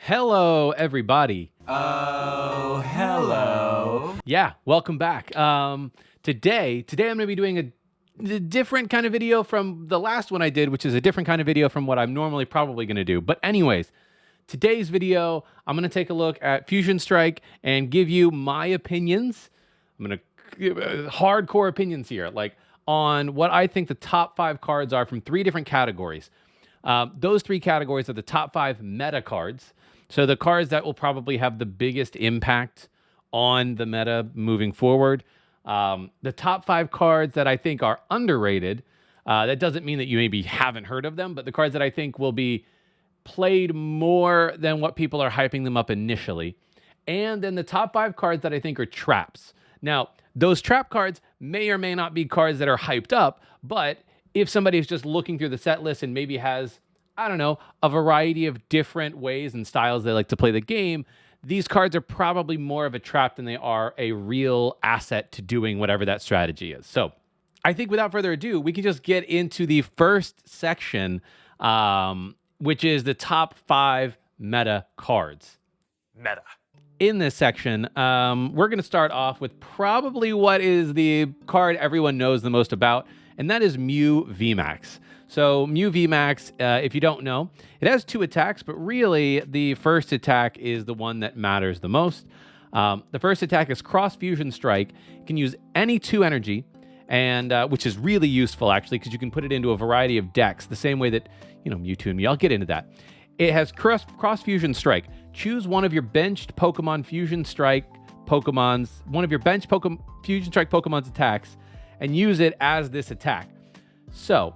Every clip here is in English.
Hello, everybody. Oh, hello. Yeah, welcome back. Today I'm going to be doing a different kind of video from the last one I did, which is a different kind of video from what I'm normally probably going to do. But anyways, today's video, I'm going to take a look at Fusion Strike and give you my opinions. I'm going to give hardcore opinions here, like on what I think the top 5 cards are from 3 different categories. Those 3 categories are the top 5 meta cards. So the cards that will probably have the biggest impact on the meta moving forward. The top 5 cards that I think are underrated. That doesn't mean that you maybe haven't heard of them, but the cards that I think will be played more than what people are hyping them up initially. And then the top 5 cards that I think are traps. Now, those trap cards may or may not be cards that are hyped up, but if somebody is just looking through the set list and maybe has, I don't know, a variety of different ways and styles they like to play the game, these cards are probably more of a trap than they are a real asset to doing whatever that strategy is. So I think without further ado, we can just get into the first section, which is the top 5 meta cards. Meta. In this section, we're going to start off with probably what is the card everyone knows the most about, and that is Mew Vmax. So Mew Vmax, if you don't know, it has 2 attacks, but really the first attack is the one that matters the most. The first attack is Cross Fusion Strike. You can use any 2 energy, and which is really useful actually, because you can put it into a variety of decks, the same way that, Mewtwo and me. I'll get into that. It has Cross Fusion Strike. Choose one of your benched Pokemon Fusion Strike one of your benched Fusion Strike Pokemon's attacks, and use it as this attack. So,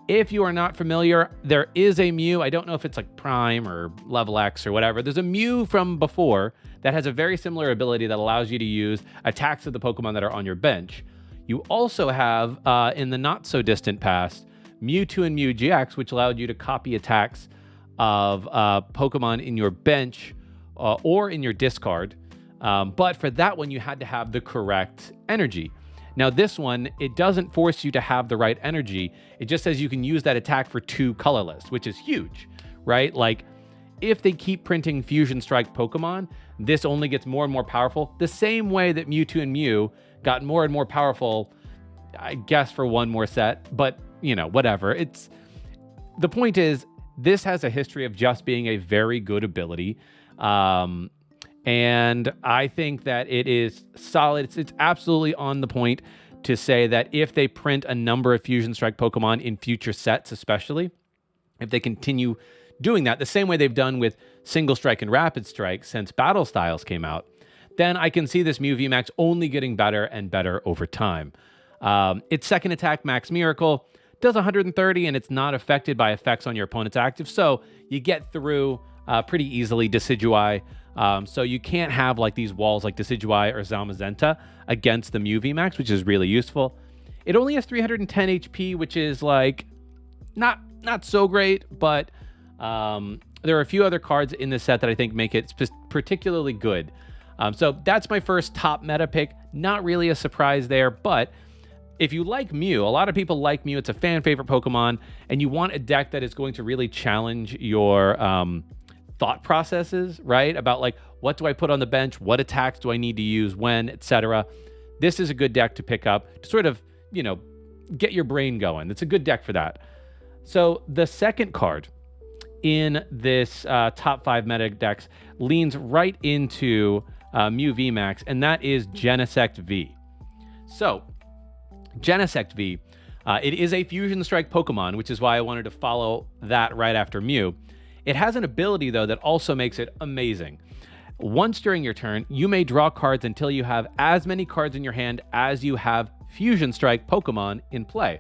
if you are not familiar, there is a Mew. I don't know if it's like Prime or Level X or whatever. There's a Mew from before that has a very similar ability that allows you to use attacks of the Pokemon that are on your bench. You also have, in the not so distant past, Mewtwo and Mew GX, which allowed you to copy attacks of Pokemon in your bench or in your discard. But for that one, you had to have the correct energy. Now this one, it doesn't force you to have the right energy. It just says you can use that attack for 2 colorless, which is huge, right? Like, if they keep printing Fusion Strike Pokemon, this only gets more and more powerful, the same way that Mewtwo and Mew got more and more powerful, I guess, for one more set, but, whatever. The point is, this has a history of just being a very good ability. And I think that it is solid. It's absolutely on the point to say that if they print a number of Fusion Strike Pokemon in future sets, especially, if they continue doing that the same way they've done with Single Strike and Rapid Strike since Battle Styles came out, then I can see this Mew VMax only getting better and better over time. Its second attack, Max Miracle, does 130, and it's not affected by effects on your opponent's active, so you get through pretty easily Decidueye. So you can't have like these walls like Decidueye or Zamazenta against the Mew VMax, which is really useful. It only has 310 HP, which is like not so great, but there are a few other cards in this set that I think make it particularly good. So that's my first top meta pick. Not really a surprise there, but if you like Mew, a lot of people like Mew. It's a fan favorite Pokemon, and you want a deck that is going to really challenge your thought processes, right? About like, what do I put on the bench? What attacks do I need to use when, etc. This is a good deck to pick up to sort of, get your brain going. It's a good deck for that. So the second card in this top 5 meta decks leans right into Mew VMax, and that is Genesect V. So Genesect V, it is a Fusion Strike Pokemon, which is why I wanted to follow that right after Mew. It has an ability, though, that also makes it amazing. Once during your turn, you may draw cards until you have as many cards in your hand as you have Fusion Strike Pokemon in play.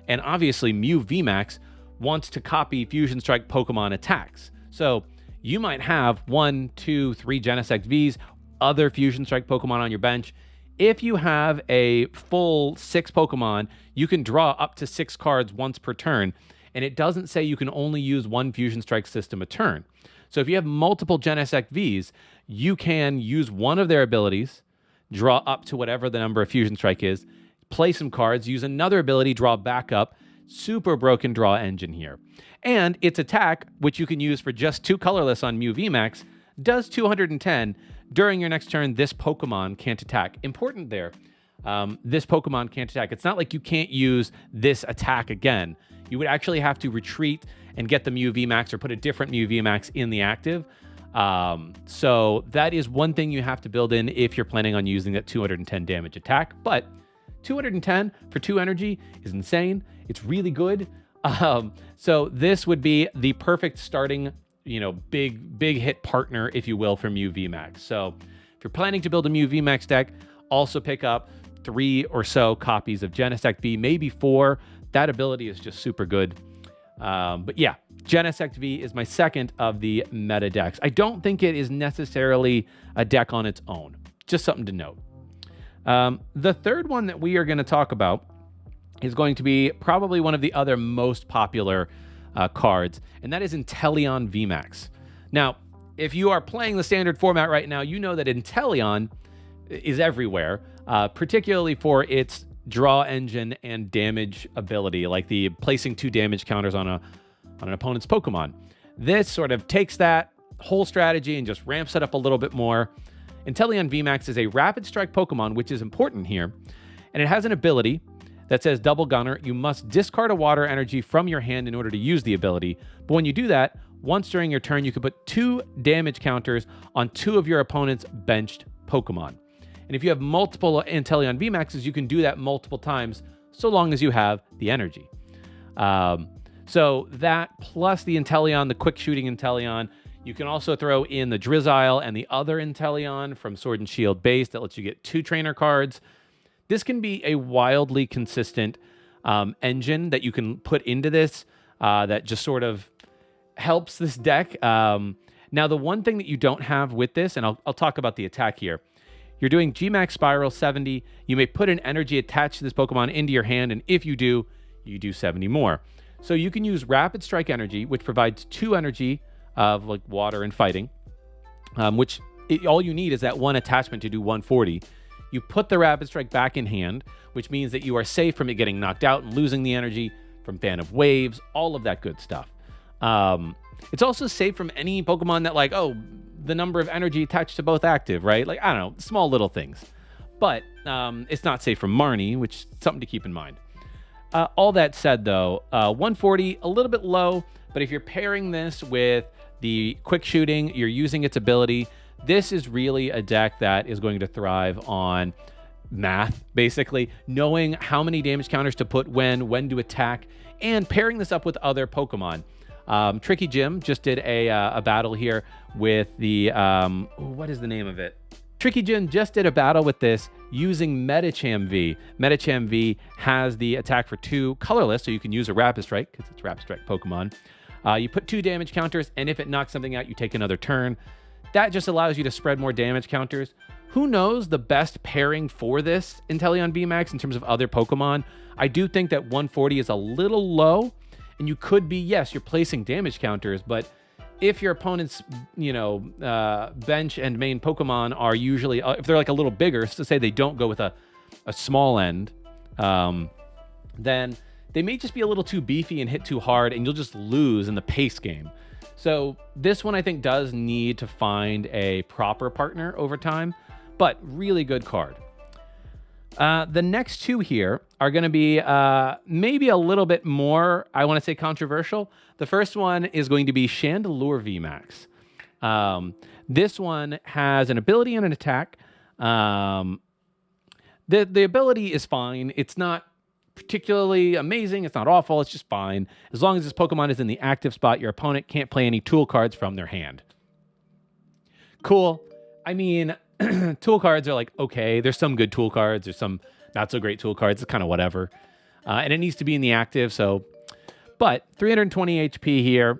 And obviously, Mew VMax wants to copy Fusion Strike Pokemon attacks. So you might have 1, 2, 3 Genesect Vs, other Fusion Strike Pokemon on your bench. If you have a full 6 Pokemon, you can draw up to 6 cards once per turn, and it doesn't say you can only use 1 Fusion Strike system a turn. So if you have multiple Genesect Vs, you can use one of their abilities, draw up to whatever the number of Fusion Strike is, play some cards, use another ability, draw back up. Super broken draw engine here. And its attack, which you can use for just 2 colorless on Mew VMax, does 210. During your next turn, this Pokemon can't attack. Important there. This Pokemon can't attack. It's not like you can't use this attack again. You would actually have to retreat and get the Mew VMax or put a different Mew VMax in the active. So that is one thing you have to build in if you're planning on using that 210 damage attack. But 210 for 2 energy is insane. It's really good. So this would be the perfect starting, big hit partner, if you will, for Mew VMax. So if you're planning to build a Mew VMax deck, also pick up 3 or so copies of Genesect V, maybe 4. That ability is just super good. But yeah, Genesect V is my second of the meta decks. I don't think it is necessarily a deck on its own. Just something to note. The third one that we are going to talk about is going to be probably one of the other most popular cards, and that is Intellion Vmax. Now, if you are playing the standard format right now, you know that Intellion is everywhere, particularly for its draw engine and damage ability, like the placing 2 damage counters on an opponent's Pokemon. This sort of takes that whole strategy and just ramps it up a little bit more. Intellion Vmax is a rapid strike Pokemon, which is important here, and it has an ability that says Double Gunner. You must discard a water energy from your hand in order to use the ability, but when you do that, once during your turn, you can put 2 damage counters on 2 of your opponent's benched Pokemon. And if you have multiple Intellion Vmaxes, you can do that multiple times, so long as you have the energy. So that plus the Intellion, the quick shooting Intellion, you can also throw in the Drizzile and the other Intellion from Sword and Shield base that lets you get 2 trainer cards. This can be a wildly consistent engine that you can put into this that just sort of helps this deck. Now, the one thing that you don't have with this, and I'll talk about the attack here, you're doing Gmax Spiral 70. You may put an energy attached to this Pokemon into your hand, and if you do, you do 70 more. So you can use Rapid Strike Energy, which provides 2 energy of like water and fighting, all you need is that 1 attachment to do 140. You put the Rapid Strike back in hand, which means that you are safe from it getting knocked out and losing the energy, from Fan of Waves, all of that good stuff. It's also safe from any Pokemon that the number of energy attached to both active, right? Like, I don't know, small little things. But it's not safe from Marnie, which is something to keep in mind. All that said, though, 140, a little bit low, but if you're pairing this with the quick shooting, you're using its ability, this is really a deck that is going to thrive on math, basically, knowing how many damage counters to put when to attack, and pairing this up with other Pokemon. Tricky Jim just did a battle here with the, what is the name of it? Tricky Jim just did a battle with this using Medicham V. Medicham V has the attack for 2 colorless, so you can use a Rapid Strike, because it's a Rapid Strike Pokemon. You put 2 damage counters, and if it knocks something out, you take another turn. That just allows you to spread more damage counters. Who knows the best pairing for this Intellion Vmax in terms of other Pokemon? I do think that 140 is a little low, and you could be, yes, you're placing damage counters, but if your opponent's, bench and main Pokemon are usually, if they're like a little bigger, so say they don't go with a small end, then they may just be a little too beefy and hit too hard, and you'll just lose in the pace game. So this one, I think, does need to find a proper partner over time, but really good card. The next 2 here are going to be maybe a little bit more, I want to say, controversial. The first one is going to be Chandelure Vmax. This one has an ability and an attack. The ability is fine. It's not particularly amazing. It's not awful. It's just fine. As long as this Pokemon is in the active spot, your opponent can't play any tool cards from their hand. Cool. I mean, tool cards are like, okay, there's some good tool cards. There's some not so great tool cards. It's kind of whatever. And it needs to be in the active. But 320 HP here.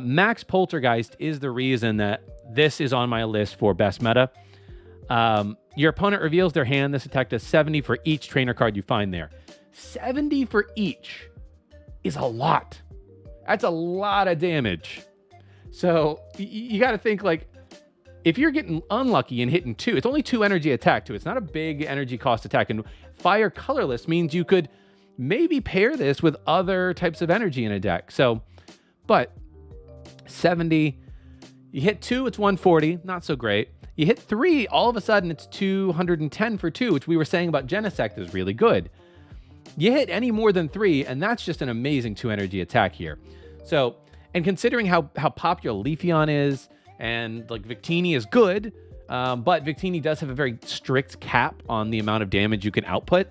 Max Poltergeist is the reason that this is on my list for best meta. Your opponent reveals their hand. This attack does 70 for each trainer card you find there. 70 for each is a lot. That's a lot of damage. So you got to think, like, if you're getting unlucky and hitting 2, it's only 2 energy attack too. It's not a big energy cost attack. And fire colorless means you could maybe pair this with other types of energy in a deck. So, but 70, you hit 2, it's 140, not so great. You hit 3, all of a sudden it's 210 for 2, which we were saying about Genesect is really good. You hit any more than 3, and that's just an amazing 2 energy attack here. So, and considering how popular Leafeon is, and like Victini is good, but Victini does have a very strict cap on the amount of damage you can output.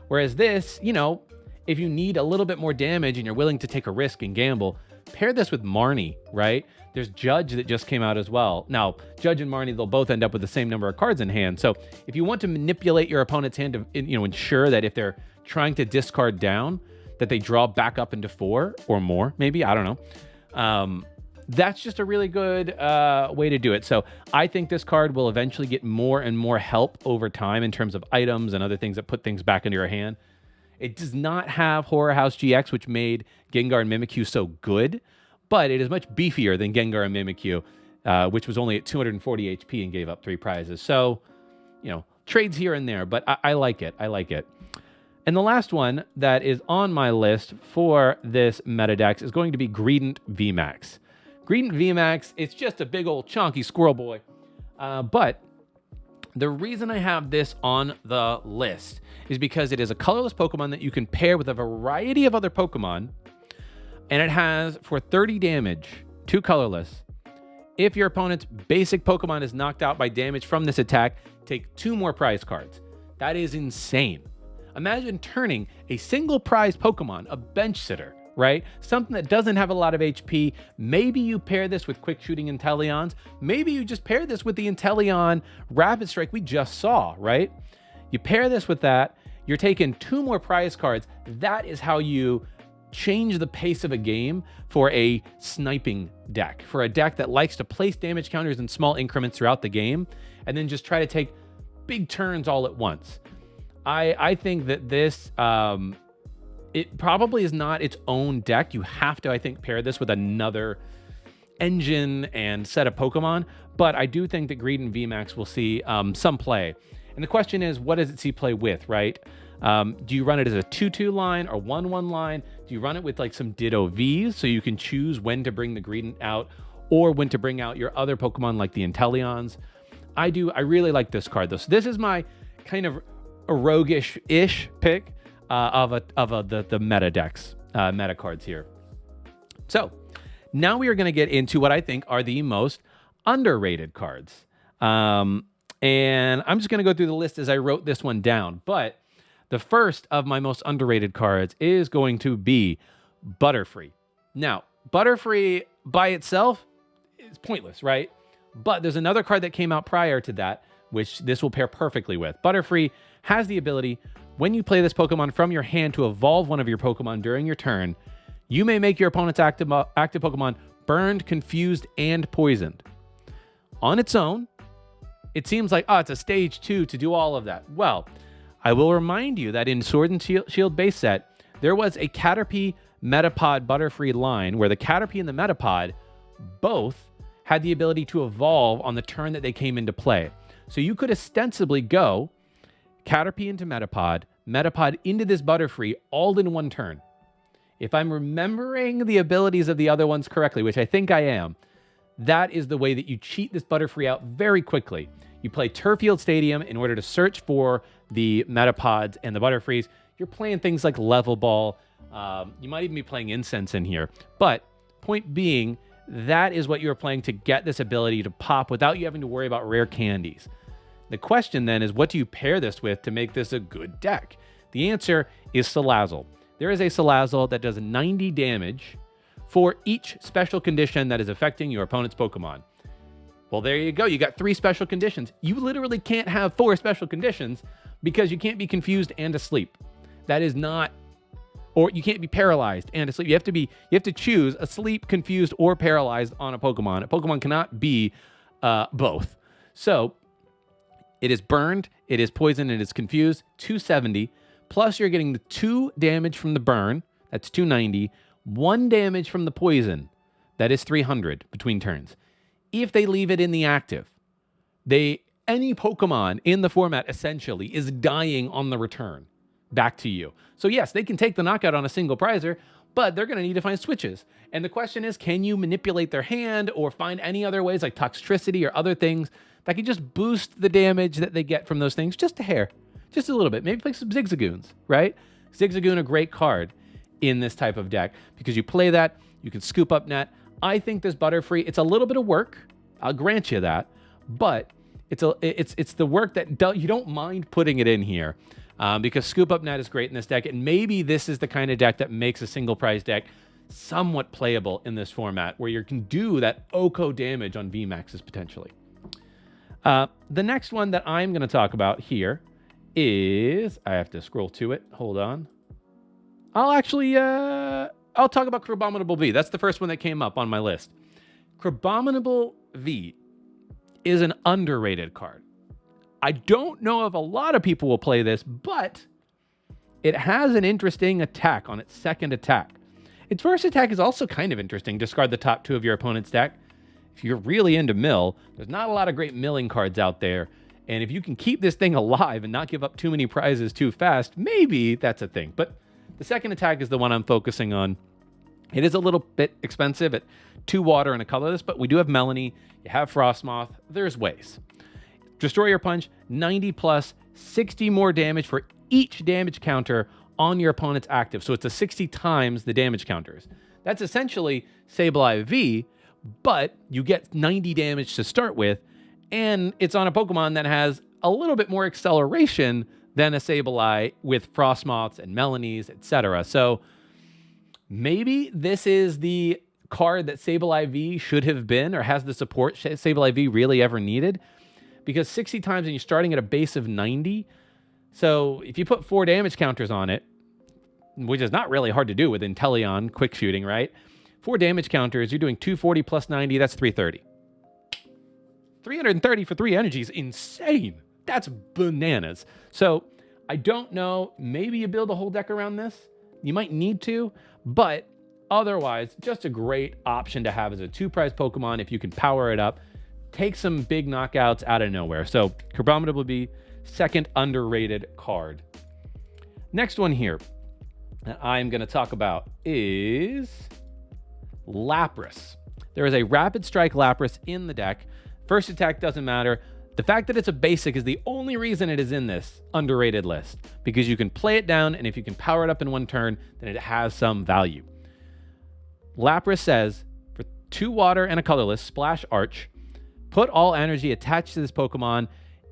Whereas this, you know, if you need a little bit more damage and you're willing to take a risk and gamble, pair this with Marnie, right? There's Judge that just came out as well. Now, Judge and Marnie, they'll both end up with the same number of cards in hand. So if you want to manipulate your opponent's hand to, you know, ensure that if they're trying to discard down, that they draw back up into 4 or more, maybe, I don't know. That's just a really good way to do it. So I think this card will eventually get more and more help over time in terms of items and other things that put things back into your hand. It does not have Horror House GX, which made Gengar and Mimikyu so good, but it is much beefier than Gengar and Mimikyu, which was only at 240 HP and gave up 3 prizes. So, you know, trades here and there, but I like it. I like it. And the last one that is on my list for this meta deck is going to be Greninja Vmax. Greninja Vmax, it's just a big old chunky squirrel boy. But the reason I have this on the list is because it is a colorless Pokemon that you can pair with a variety of other Pokemon. And it has, for 30 damage, 2 colorless. If your opponent's basic Pokemon is knocked out by damage from this attack, take 2 more prize cards. That is insane. Imagine turning a single prize Pokemon, a bench sitter, right? Something that doesn't have a lot of HP. Maybe you pair this with quick shooting Intellions. Maybe you just pair this with the Intellion Rapid Strike we just saw, right? You pair this with that, you're taking 2 more prize cards. That is how you change the pace of a game for a sniping deck, for a deck that likes to place damage counters in small increments throughout the game, and then just try to take big turns all at once. I think that this, it probably is not its own deck. You have to, I think, pair this with another engine and set of Pokemon, but I do think that Greninja Vmax will see some play. And the question is, what does it see play with, right? Do you run it as a 2-2 line or 1-1 line? Do you run it with like some Ditto Vs so you can choose when to bring the Greninja out or when to bring out your other Pokemon like the Intellions? I really like this card though. So this is my kind of a roguish-ish pick of the meta decks, meta cards here. So now we are going to get into what I think are the most underrated cards. And I'm just going to go through the list as I wrote this one down. But the first of my most underrated cards is going to be Butterfree. Now, Butterfree by itself is pointless, right? But there's another card that came out prior to that, which this will pair perfectly with. Butterfree has the ability, when you play this Pokemon from your hand, to evolve one of your Pokemon during your turn. You may make your opponent's active Pokemon burned, confused, and poisoned. On its own, it seems like, it's a stage 2 to do all of that. Well, I will remind you that in Sword and Shield base set, there was a Caterpie Metapod Butterfree line where the Caterpie and the Metapod both had the ability to evolve on the turn that they came into play. So you could ostensibly go Caterpie into Metapod, Metapod into this Butterfree, all in one turn. If I'm remembering the abilities of the other ones correctly, which I think I am, that is the way that you cheat this Butterfree out very quickly. You play Turffield Stadium in order to search for the Metapods and the Butterfrees. You're playing things like Level Ball. You might even be playing Incense in here. But point being, that is what you're playing to get this ability to pop without you having to worry about rare candies. The question then is, what do you pair this with to make this a good deck? The answer is Salazzle. There is a Salazzle that does 90 damage for each special condition that is affecting your opponent's Pokemon. Well, there you go. You got 3 special conditions. You literally can't have 4 special conditions because you can't be confused and asleep. That is not, or you can't be paralyzed and asleep. You have to choose asleep, confused, or paralyzed on a Pokemon. A Pokemon cannot be both. So it is burned, it is poisoned, and it is confused. 270. Plus you're getting the 2 damage from the burn. That's 290. 1 damage from the poison. That is 300 between turns. If they leave it in the active, any Pokemon in the format essentially is dying on the return. back to you. So yes, they can take the knockout on a single prizer, but they're going to need to find switches. And the question is, can you manipulate their hand or find any other ways like Toxicity or other things that can just boost the damage that they get from those things just a hair, just a little bit. Maybe play some Zigzagoons, right? Zigzagoon, a great card in this type of deck because you play that, you can scoop up net. I think this Butterfree, it's a little bit of work. I'll grant you that, but it's the work that you don't mind putting it in here because scoop up net is great in this deck, and maybe this is the kind of deck that makes a single prize deck somewhat playable in this format where you can do that OHKO damage on VMAXs potentially. The next one that I'm going to talk about here is, I have to scroll to it. Hold on. I'll talk about Crabominable V. That's the first one that came up on my list. Crabominable V is an underrated card. I don't know if a lot of people will play this, but it has an interesting attack on its second attack. Its first attack is also kind of interesting. Discard the top 2 of your opponent's deck. If you're really into mill, there's not a lot of great milling cards out there. And if you can keep this thing alive and not give up too many prizes too fast, maybe that's a thing. But the second attack is the one I'm focusing on. It is a little bit expensive at 2 water and a colorless, but we do have Melanie, you have Frostmoth, there's ways. Destroyer Punch, 90 plus, 60 more damage for each damage counter on your opponent's active. So it's a 60 times the damage counters. That's essentially Sableye V, but you get 90 damage to start with, and it's on a Pokemon that has a little bit more acceleration than a Sableye with Frostmoths and Melanies, etc. So maybe this is the card that Sableye V should have been, or has the support Sableye V really ever needed, because 60 times and you're starting at a base of 90. So if you put 4 damage counters on it, which is not really hard to do with Intellion quick shooting, right? 4 damage counters, you're doing 240 plus 90, that's 330. 330 for 3 energy is insane. That's bananas. So I don't know, maybe you build a whole deck around this. You might need to, but otherwise, just a great option to have as a 2-prize Pokemon if you can power it up. Take some big knockouts out of nowhere. So Crabominable will be second underrated card. Next one here that I'm going to talk about is Lapras. There is a Rapid Strike Lapras in the deck. First attack doesn't matter. The fact that it's a basic is the only reason it is in this underrated list, because you can play it down, and if you can power it up in 1 turn, then it has some value. Lapras says, for 2 water and a colorless, Splash Arch, put all energy attached to this Pokemon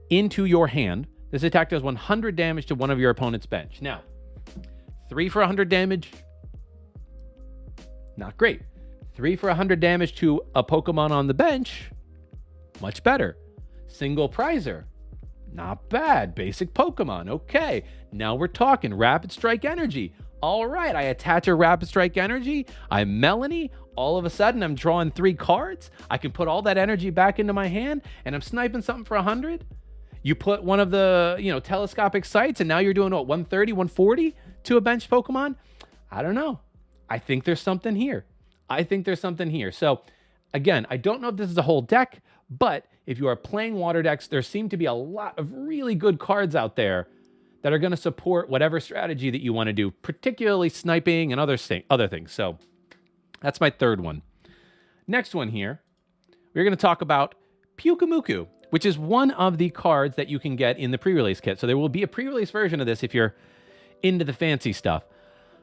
into your hand. This attack does 100 damage to one of your opponent's bench. Now, 3 for 100 damage, not great. 3 for 100 damage to a Pokemon on the bench, much better. Single prizer, not bad. Basic Pokemon, okay. Now we're talking Rapid Strike Energy. All right, I attach a Rapid Strike Energy. I'm Melanie. All of a sudden, I'm drawing 3 cards. I can put all that energy back into my hand, and I'm sniping something for 100. You put one of the, telescopic sights, and now you're doing, what, 130, 140 to a bench Pokemon? I don't know. I think there's something here. So, again, I don't know if this is a whole deck, but if you are playing water decks, there seem to be a lot of really good cards out there that are going to support whatever strategy that you want to do, particularly sniping and other things. So that's my third one. Next one here, we're going to talk about Pukamuku, which is one of the cards that you can get in the pre-release kit. So there will be a pre-release version of this if you're into the fancy stuff.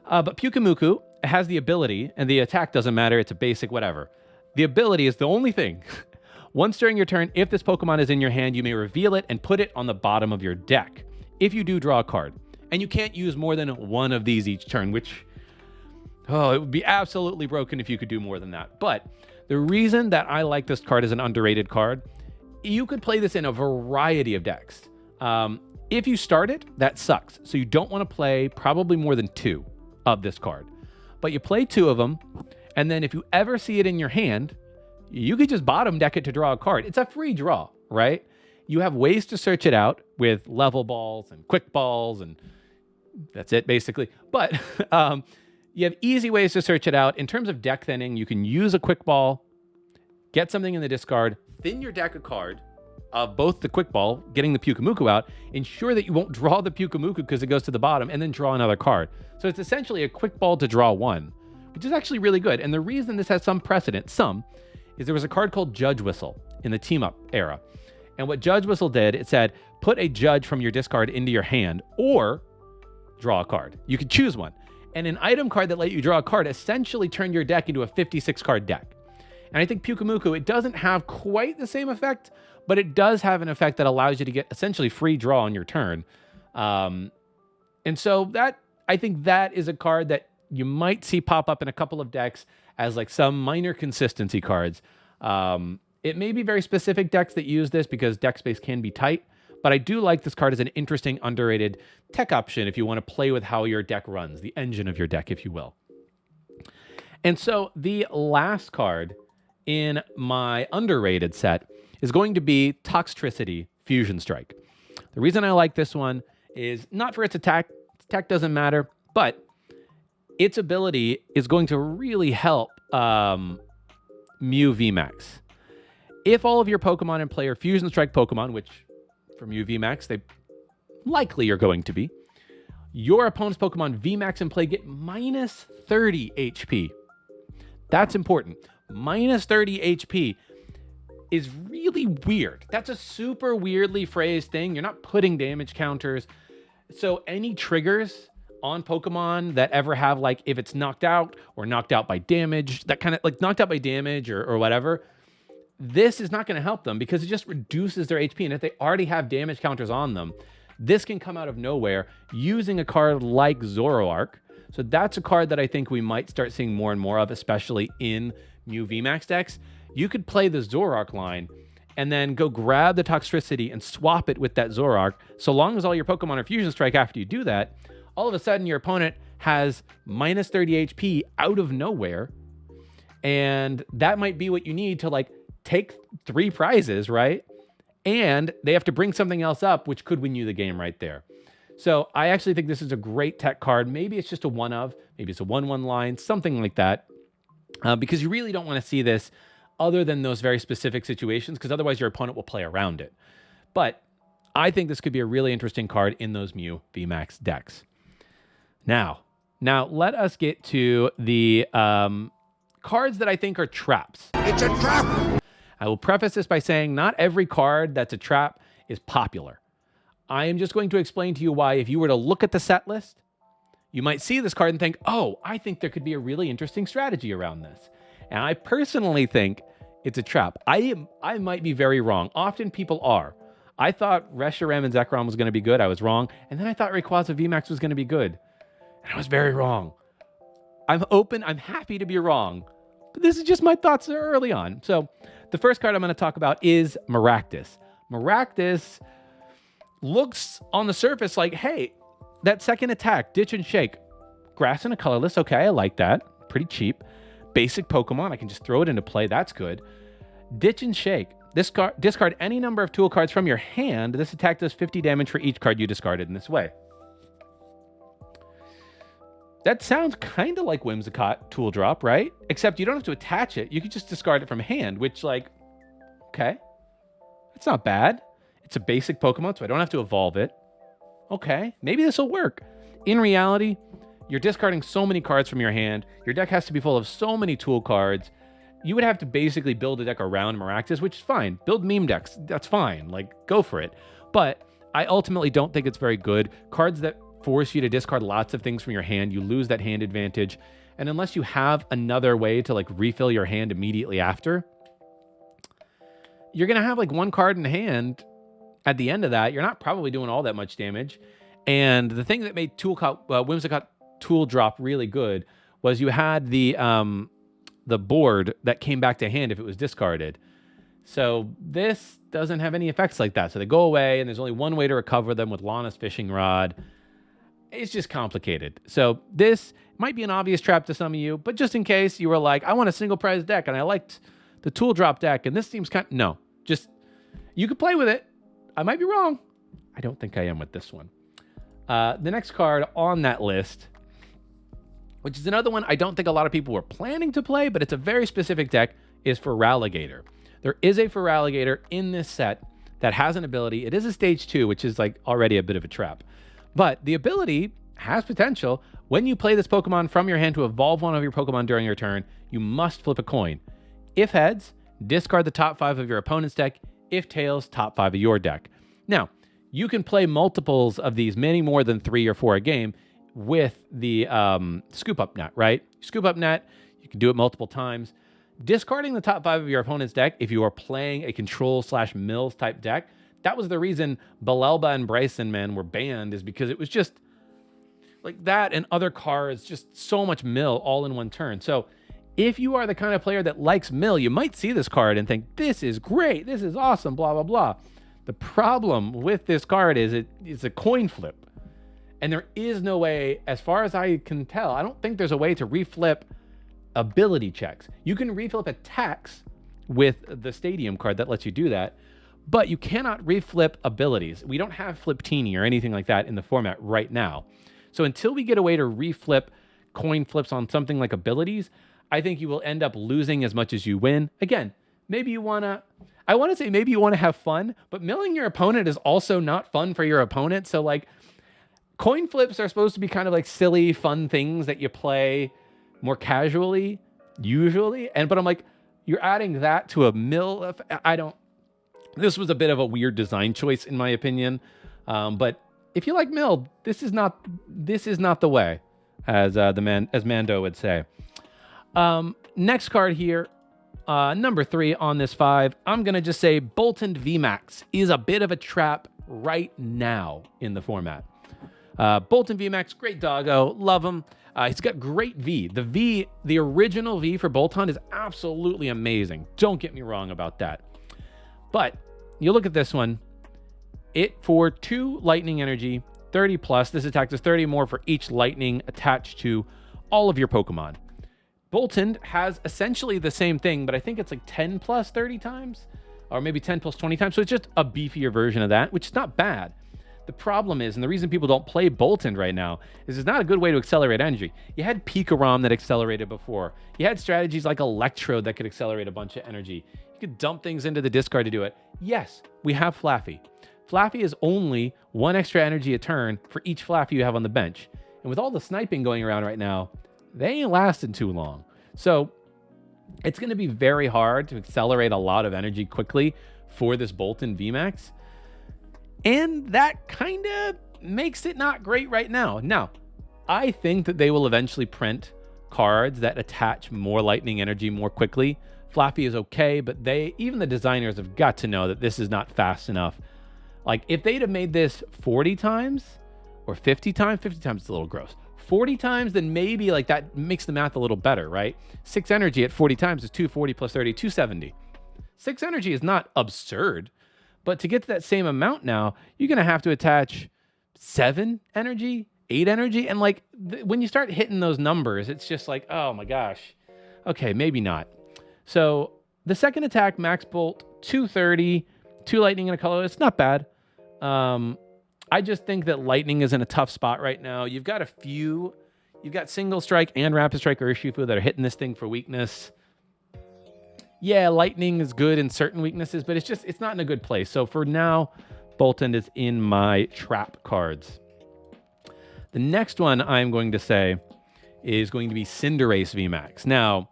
But Pukamuku has the ability, and the attack doesn't matter, it's a basic whatever. The ability is the only thing. Once during your turn, if this Pokemon is in your hand, you may reveal it and put it on the bottom of your deck if you do draw a card. And you can't use more than 1 of these each turn, which, it would be absolutely broken if you could do more than that. But the reason that I like this card as an underrated card, you could play this in a variety of decks. If you start it, that sucks. So you don't want to play probably more than 2 of this card. But you play 2 of them, and then if you ever see it in your hand, you could just bottom deck it to draw a card. It's a free draw, right? You have ways to search it out with level balls and quick balls, and that's it basically. But you have easy ways to search it out. In terms of deck thinning, you can use a quick ball, get something in the discard, thin your deck of card, of both the quick ball, getting the Pukamuku out, ensure that you won't draw the Pukamuku because it goes to the bottom, and then draw another card. So it's essentially a quick ball to draw one, which is actually really good. And the reason this has some precedent, is there was a card called Judge Whistle in the Team Up era. And what Judge Whistle did, it said, put a judge from your discard into your hand or draw a card. You could choose one. And an item card that let you draw a card essentially turned your deck into a 56 card deck. And I think Pukamuku, it doesn't have quite the same effect, but it does have an effect that allows you to get essentially free draw on your turn. And so I think that is a card that you might see pop up in a couple of decks as like some minor consistency cards. It may be very specific decks that use this because deck space can be tight, but I do like this card as an interesting, underrated tech option if you want to play with how your deck runs, the engine of your deck, if you will. And so the last card in my underrated set is going to be Toxicity Fusion Strike. The reason I like this one is not for its attack. Its attack doesn't matter, but its ability is going to really help Mew VMax. If all of your Pokemon in play are Fusion Strike Pokemon, which for Mew VMax, they likely are going to be, your opponent's Pokemon VMax in play get minus 30 HP. That's important. Minus 30 HP is really weird. That's a super weirdly phrased thing. You're not putting damage counters. So any triggers on Pokemon that ever have, like, if it's knocked out or knocked out by damage, that kind of like knocked out by damage or whatever, this is not going to help them because it just reduces their HP. And if they already have damage counters on them, this can come out of nowhere using a card like Zoroark. So that's a card that I think we might start seeing more and more of, especially in Mew VMax decks. You could play the Zoroark line and then go grab the Toxicity and swap it with that Zoroark. So long as all your Pokemon are Fusion Strike after you do that, all of a sudden your opponent has minus 30 HP out of nowhere. And that might be what you need to like take 3 prizes, right? And they have to bring something else up, which could win you the game right there. So I actually think this is a great tech card. Maybe it's just a one of, maybe it's a 1/1 line, something like that. Because you really don't want to see this other than those very specific situations, because otherwise your opponent will play around it. But I think this could be a really interesting card in those Mew VMax decks. Now let us get to the cards that I think are traps. It's a trap! I will preface this by saying not every card that's a trap is popular. I am just going to explain to you why, if you were to look at the set list, you might see this card and think, oh, I think there could be a really interesting strategy around this. And I personally think it's a trap. I might be very wrong. Often people are. I thought Reshiram and Zekrom was going to be good. I was wrong. And then I thought Rayquaza VMax was going to be good. And I was very wrong. I'm open. I'm happy to be wrong. But this is just my thoughts early on. So the first card I'm going to talk about is Maractus. Maractus looks on the surface like, hey, that second attack, Ditch and Shake, grass and a colorless. Okay, I like that. Pretty cheap. Basic Pokemon. I can just throw it into play. That's good. Ditch and Shake. Discard any number of tool cards from your hand. This attack does 50 damage for each card you discarded in this way. That sounds kind of like Whimsicott Tool Drop, right? Except you don't have to attach it. You can just discard it from hand, which, like, okay. It's not bad. It's a basic Pokemon, so I don't have to evolve it. Okay, maybe this will work. In reality, you're discarding so many cards from your hand. Your deck has to be full of so many tool cards. You would have to basically build a deck around Maractus, which is fine. Build meme decks. That's fine. Like, go for it. But I ultimately don't think it's very good. Cards that force you to discard lots of things from your hand, you lose that hand advantage. And unless you have another way to like refill your hand immediately after, you're going to have like one card in hand at the end of that. You're not probably doing all that much damage. And the thing that made Whimsicott Tool Drop really good was you had the board that came back to hand if it was discarded. So this doesn't have any effects like that. So they go away, and there's only one way to recover them with Lana's Fishing Rod. It's just complicated. So this might be an obvious trap to some of you, but just in case you were like, I want a single prize deck, and I liked the Tool Drop deck, and this seems kind of... No, just... You could play with it. I might be wrong. I don't think I am with this one. The next card on that list, which is another one I don't think a lot of people were planning to play, but it's a very specific deck, is for Alligator. There is a Alligator in this set that has an ability. It is a stage 2, which is like already a bit of a trap. But the ability has potential. When you play this Pokemon from your hand to evolve one of your Pokemon during your turn, you must flip a coin. If heads, discard the top 5 of your opponent's deck. If tails, top 5 of your deck. Now, you can play multiples of these, many more than 3 or 4 a game, with the Scoop Up Net, right? Scoop Up Net, you can do it multiple times. Discarding the top 5 of your opponent's deck if you are playing a control/mills type deck. That was the reason Balelba and Bryson, man, were banned, is because it was just like that and other cards, just so much mill all in one turn. So if you are the kind of player that likes mill, you might see this card and think, this is great, this is awesome, blah, blah, blah. The problem with this card is it's a coin flip. And there is no way, as far as I can tell, I don't think there's a way to reflip ability checks. You can reflip attacks with the Stadium card that lets you do that, but you cannot reflip abilities. We don't have Fliptini or anything like that in the format right now. So until we get a way to reflip coin flips on something like abilities, I think you will end up losing as much as you win. Again, maybe you want to, I want to say maybe you want to have fun, but milling your opponent is also not fun for your opponent. So like coin flips are supposed to be kind of like silly, fun things that you play more casually, usually. But I'm like, you're adding that to a mill. This was a bit of a weird design choice in my opinion. But if you like mill, this is not the way, as Mando would say. Next card here, number 3 on this 5. I'm gonna just say Bolton VMax is a bit of a trap right now in the format. Bolton VMax, great doggo, love him. He's got great V. The original V for Bolton is absolutely amazing. Don't get me wrong about that. But you look at this one. It for 2 lightning energy, 30 plus. This attack does 30 more for each lightning attached to all of your Pokemon. Bolton has essentially the same thing, but I think it's like 10 plus 30 times, or maybe 10 plus 20 times. So it's just a beefier version of that, which is not bad. The problem is, and the reason people don't play Bolton right now, is it's not a good way to accelerate energy. You had Pikarom that accelerated before. You had strategies like Electrode that could accelerate a bunch of energy. You could dump things into the discard to do it. Yes, we have Flaffy. Flaffy is only 1 extra energy a turn for each Flaffy you have on the bench. And with all the sniping going around right now, they ain't lasting too long. So it's going to be very hard to accelerate a lot of energy quickly for this Bolton VMax. And that kind of makes it not great right now. Now, I think that they will eventually print cards that attach more lightning energy more quickly. Flaffy is okay, but even the designers have got to know that this is not fast enough. Like, if they'd have made this 40 times or 50 times is a little gross. 40 times, then maybe like that makes the math a little better, right? 6 energy at 40 times is 240 plus 30, 270. 6 energy is not absurd, but to get to that same amount now, you're going to have to attach 7 energy, 8 energy. And like when you start hitting those numbers, it's just like, oh my gosh, okay, maybe not. So the second attack, Max Bolt, 230, 2 lightning and a color. It's not bad. I just think that lightning is in a tough spot right now. You've got Single Strike and Rapid Strike or Urshifu that are hitting this thing for weakness. Yeah, lightning is good in certain weaknesses, but it's not in a good place. So for now, Bolton is in my trap cards. The next one I'm going to say is going to be Cinderace Vmax. Now,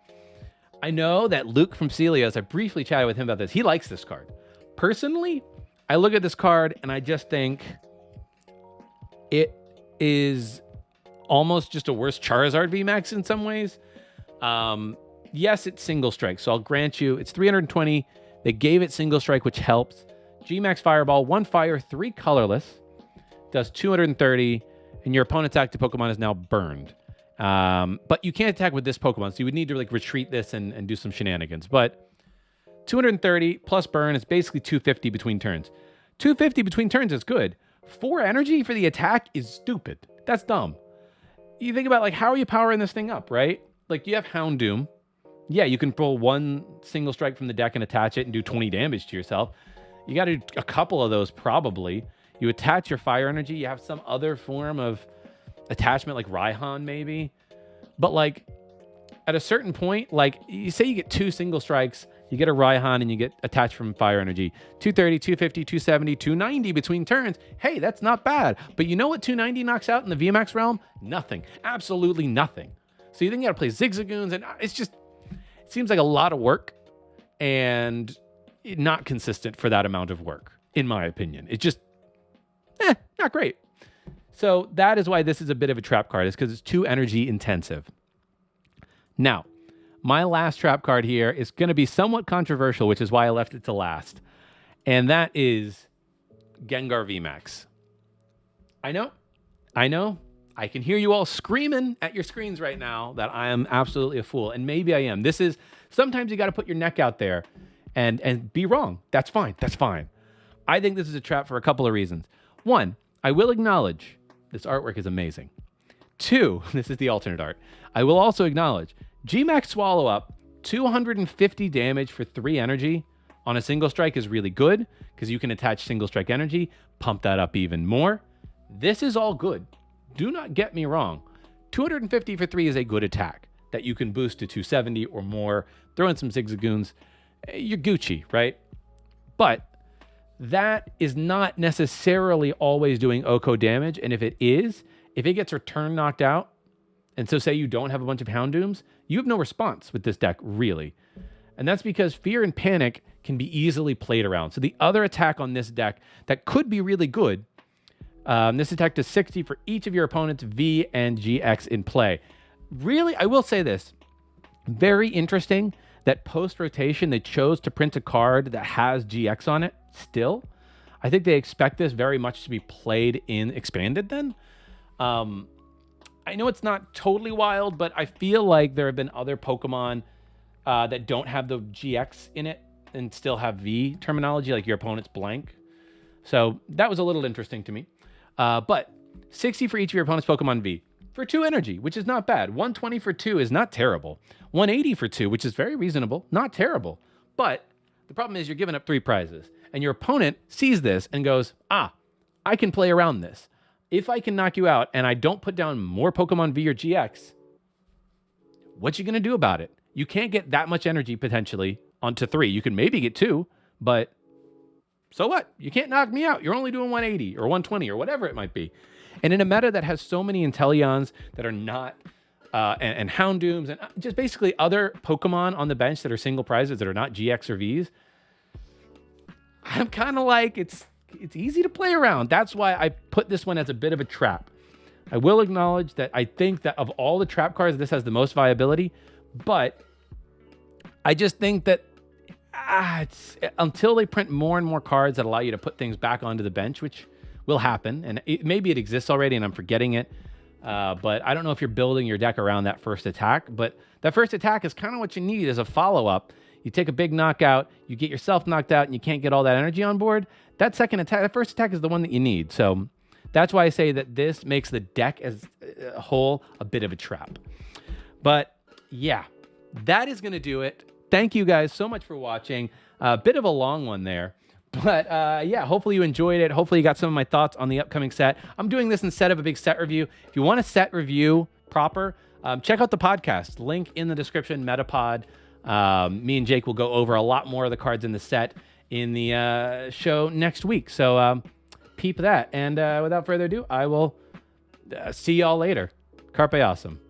I know that Luke from Celios, I briefly chatted with him about this. He likes this card. Personally, I look at this card and I just think it is almost just a worse Charizard VMAX in some ways. Yes, it's Single Strike, so I'll grant you it's 320. They gave it Single Strike, which helps. Gmax Fireball, 1 fire, 3 colorless, does 230, and your opponent's active Pokemon is now burned. But you can't attack with this Pokemon, so you would need to like retreat this and do some shenanigans. But 230 plus burn is basically 250 between turns. 250 between turns is good. 4 energy for the attack is stupid. That's dumb. You think about like how are you powering this thing up, right? Like you have Houndoom. Yeah, you can pull 1 Single Strike from the deck and attach it and do 20 damage to yourself. You got to do a couple of those probably. You attach your fire energy. You have some other form of attachment like Raihan maybe. But like at a certain point, like you say you get 2 Single Strikes You get a Raihan and you get attached from fire energy. 230, 250, 270, 290 between turns. Hey, that's not bad. But you know what 290 knocks out in the VMAX realm? Nothing. Absolutely nothing. So you think you got to play Zigzagoons, and it's just, it seems like a lot of work and not consistent for that amount of work, in my opinion. It's just, not great. So that is why this is a bit of a trap card, is because it's too energy intensive. Now, my last trap card here is going to be somewhat controversial, which is why I left it to last. And that is Gengar VMax. I know. I can hear you all screaming at your screens right now that I am absolutely a fool. And maybe I am. This is, sometimes you got to put your neck out there and be wrong. That's fine. That's fine. I think this is a trap for a couple of reasons. One, I will acknowledge this artwork is amazing. Two, this is the alternate art. I will also acknowledge Gmax Swallow Up, 250 damage for 3 energy on a single strike is really good because you can attach single strike energy, pump that up even more. This is all good. Do not get me wrong. 250 for 3 is a good attack that you can boost to 270 or more. Throw in some Zigzagoons. You're Gucci, right? But that is not necessarily always doing Oko damage. And if it gets her turn knocked out, and so say you don't have a bunch of Houndooms, you have no response with this deck, really. And that's because Fear and Panic can be easily played around. So the other attack on this deck that could be really good, this attack does 60 for each of your opponent's V and GX in play. Really, I will say this. Very interesting that post-rotation they chose to print a card that has GX on it still. I think they expect this very much to be played in Expanded then. I know it's not totally wild, but I feel like there have been other Pokemon that don't have the GX in it and still have V terminology, like your opponent's blank. So that was a little interesting to me. But 60 for each of your opponent's Pokemon V for 2 energy, which is not bad. 120 for 2 is not terrible. 180 for 2, which is very reasonable, not terrible. But the problem is you're giving up 3 prizes. And your opponent sees this and goes, I can play around this. If I can knock you out and I don't put down more Pokemon V or GX, what you going to do about it? You can't get that much energy potentially onto 3. You can maybe get 2, but so what? You can't knock me out. You're only doing 180 or 120 or whatever it might be. And in a meta that has so many Intellions that are not, and Houndooms and just basically other Pokemon on the bench that are single prizes that are not GX or Vs, I'm kind of like, it's easy to play around. That's why I put this one as a bit of a trap. I will acknowledge that I think that of all the trap cards, this has the most viability, but I just think that until they print more and more cards that allow you to put things back onto the bench, which will happen, and maybe it exists already and I'm forgetting it, but I don't know if you're building your deck around that first attack, but that first attack is kind of what you need as a follow-up. You take a big knockout, you get yourself knocked out, and you can't get all that energy on board. That second attack, that first attack is the one that you need. So that's why I say that this makes the deck as a whole a bit of a trap. But yeah, that is going to do it. Thank you guys so much for watching. A bit of a long one there. But yeah, hopefully you enjoyed it. Hopefully you got some of my thoughts on the upcoming set. I'm doing this instead of a big set review. If you want a set review proper, check out the podcast. Link in the description, Metapod. Me and Jake will go over a lot more of the cards in the set in the show next week. So peep that. And without further ado, I will see y'all later. Carpe awesome.